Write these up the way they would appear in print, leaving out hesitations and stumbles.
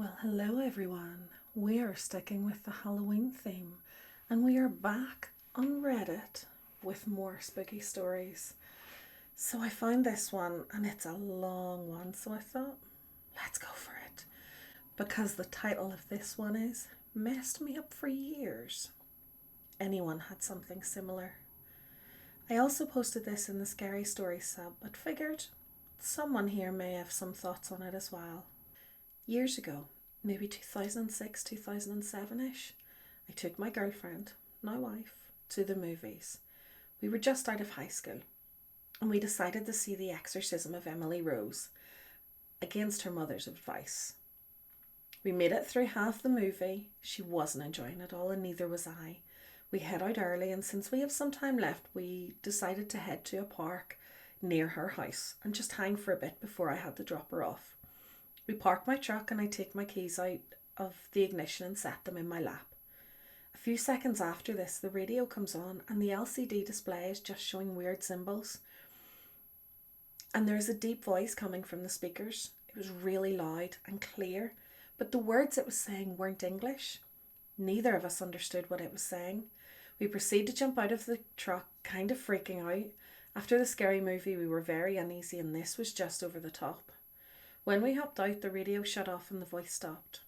Well, hello everyone. We are sticking with the Halloween theme and we are back on Reddit with more spooky stories. So I found this one and it's a long one, so I thought, let's go for it. Because the title of this one is Messed Me Up for Years. Anyone had something similar? I also posted this in the Scary Stories sub, but figured someone here may have some thoughts on it as well. Years ago, maybe 2006, 2007 ish, I took my girlfriend, now wife, to the movies. We were just out of high school and we decided to see The Exorcism of Emily Rose against her mother's advice. We made it through half the movie. She wasn't enjoying it all and neither was I. We head out early and since we have some time left, we decided to head to a park near her house and just hang for a bit before I had to drop her off. We park my truck and I take my keys out of the ignition and set them in my lap. A few seconds after this, the radio comes on and the LCD display is just showing weird symbols. And there's a deep voice coming from the speakers. It was really loud and clear, but the words it was saying weren't English. Neither of us understood what it was saying. We proceed to jump out of the truck, kind of freaking out. After the scary movie, we were very uneasy and this was just over the top. When we hopped out, the radio shut off and the voice stopped.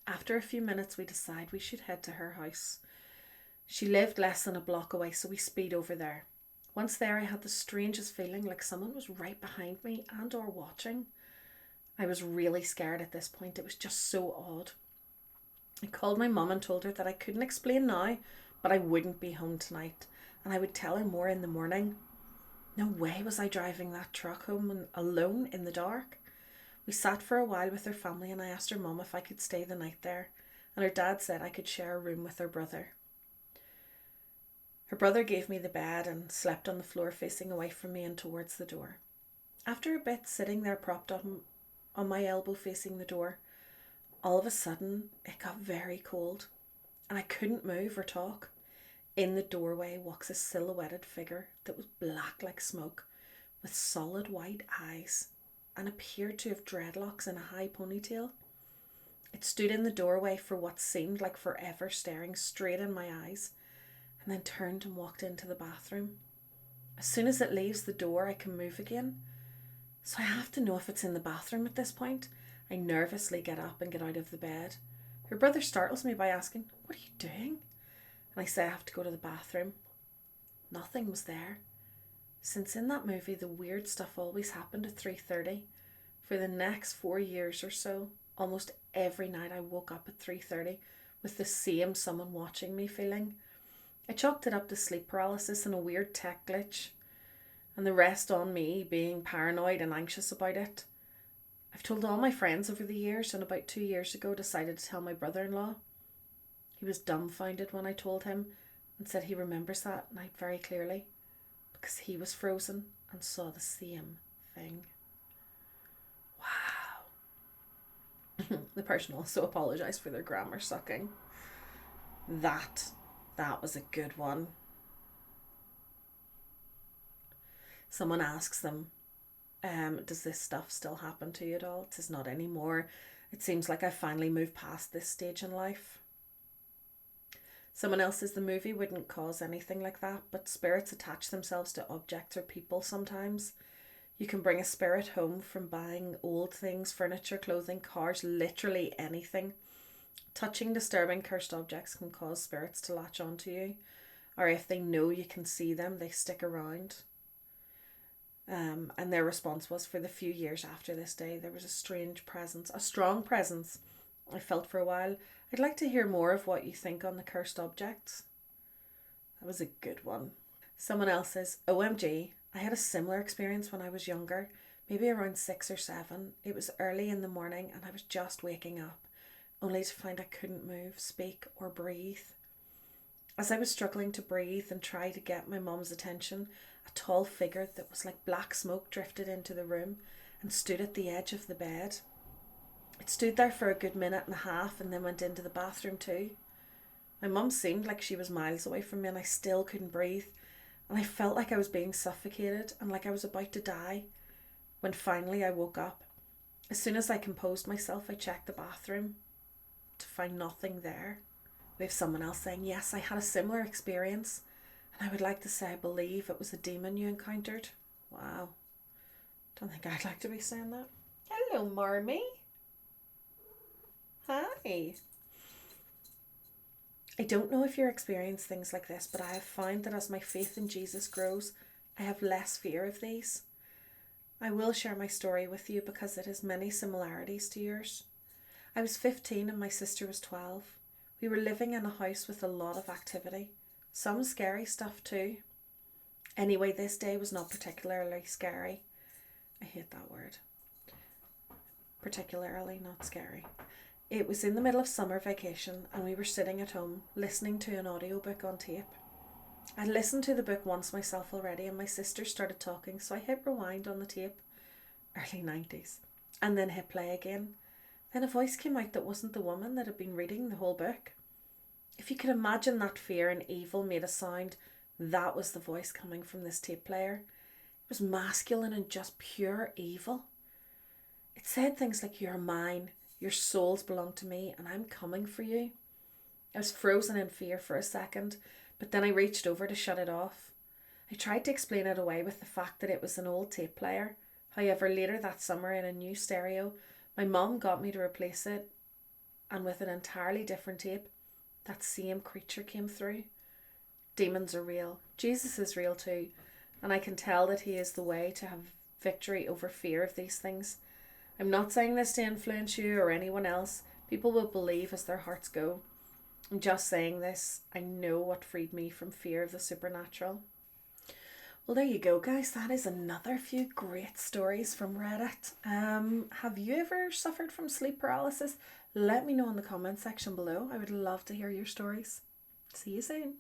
After a few minutes, we decide we should head to her house. She lived less than a block away, so we speed over there. Once there, I had the strangest feeling like someone was right behind me and or watching. I was really scared at this point. It was just so odd. I called my mum and told her that I couldn't explain now, but I wouldn't be home tonight, and I would tell her more in the morning. No way was I driving that truck home alone in the dark. We sat for a while with her family and I asked her mum if I could stay the night there, and her dad said I could share a room with her brother. Her brother gave me the bed and slept on the floor facing away from me and towards the door. After a bit sitting there propped up on my elbow facing the door, all of a sudden it got very cold and I couldn't move or talk. In the doorway walks a silhouetted figure that was black like smoke with solid white eyes and appeared to have dreadlocks and a high ponytail. It stood in the doorway for what seemed like forever, staring straight in my eyes, and then turned and walked into the bathroom. As soon as it leaves the door, I can move again. So I have to know if it's in the bathroom at this point. I nervously get up and get out of the bed. Her brother startles me by asking, "What are you doing?" And I say I have to go to the bathroom. Nothing was there. Since in that movie the weird stuff always happened at 3:30, for the next 4 years or so, almost every night I woke up at 3:30 with the same someone watching me feeling. I chalked it up to sleep paralysis and a weird tech glitch, and the rest on me being paranoid and anxious about it. I've told all my friends over the years and about 2 years ago decided to tell my brother-in-law. He was dumbfounded when I told him and said he remembers that night very clearly, because he was frozen and saw the same thing. Wow. The person also apologised for their grammar sucking. That was a good one. Someone asks them, does this stuff still happen to you at all? It says not anymore. It seems like I've finally moved past this stage in life. Someone else says the movie wouldn't cause anything like that, but spirits attach themselves to objects or people sometimes. You can bring a spirit home from buying old things, furniture, clothing, cars, literally anything. Touching disturbing cursed objects can cause spirits to latch onto you, or if they know you can see them, they stick around. And their response was, for the few years after this day, there was a strange presence, a strong presence I felt for a while. I'd like to hear more of what you think on the cursed objects. That was a good one. Someone else says, OMG, I had a similar experience when I was younger, maybe around 6 or 7. It was early in the morning and I was just waking up, only to find I couldn't move, speak or breathe. As I was struggling to breathe and try to get my mum's attention, a tall figure that was like black smoke drifted into the room and stood at the edge of the bed. It stood there for a good minute and a half and then went into the bathroom too. My mum seemed like she was miles away from me and I still couldn't breathe, and I felt like I was being suffocated and like I was about to die. When finally I woke up, As soon as I composed myself, I checked the bathroom to find nothing there. We have someone else saying, yes, I had a similar experience, and I would like to say I believe it was a demon you encountered. Wow. Don't think I'd like to be saying that. Hello, Marmy. Hi. I don't know if you experience things like this, but I have found that as my faith in Jesus grows, I have less fear of these. I will share my story with you because it has many similarities to yours. I was 15 and my sister was 12. We were living in a house with a lot of activity. Some scary stuff too. Anyway, this day was not particularly scary. I hate that word. Particularly not scary. It was in the middle of summer vacation and we were sitting at home listening to an audiobook on tape. I'd listened to the book once myself already and my sister started talking, so I hit rewind on the tape, early 90s, and then hit play again. Then a voice came out that wasn't the woman that had been reading the whole book. If you could imagine that fear and evil made a sound, that was the voice coming from this tape player. It was masculine and just pure evil. It said things like, you're mine, your souls belong to me, and I'm coming for you. I was frozen in fear for a second, but then I reached over to shut it off. I tried to explain it away with the fact that it was an old tape player. However, later that summer in a new stereo, my mum got me to replace it, and with an entirely different tape, that same creature came through. Demons are real. Jesus is real too, and I can tell that he is the way to have victory over fear of these things. I'm not saying this to influence you or anyone else. People will believe as their hearts go. I'm just saying this. I know what freed me from fear of the supernatural. Well, there you go, guys. That is another few great stories from Reddit. Have you ever suffered from sleep paralysis? Let me know in the comment section below. I would love to hear your stories. See you soon.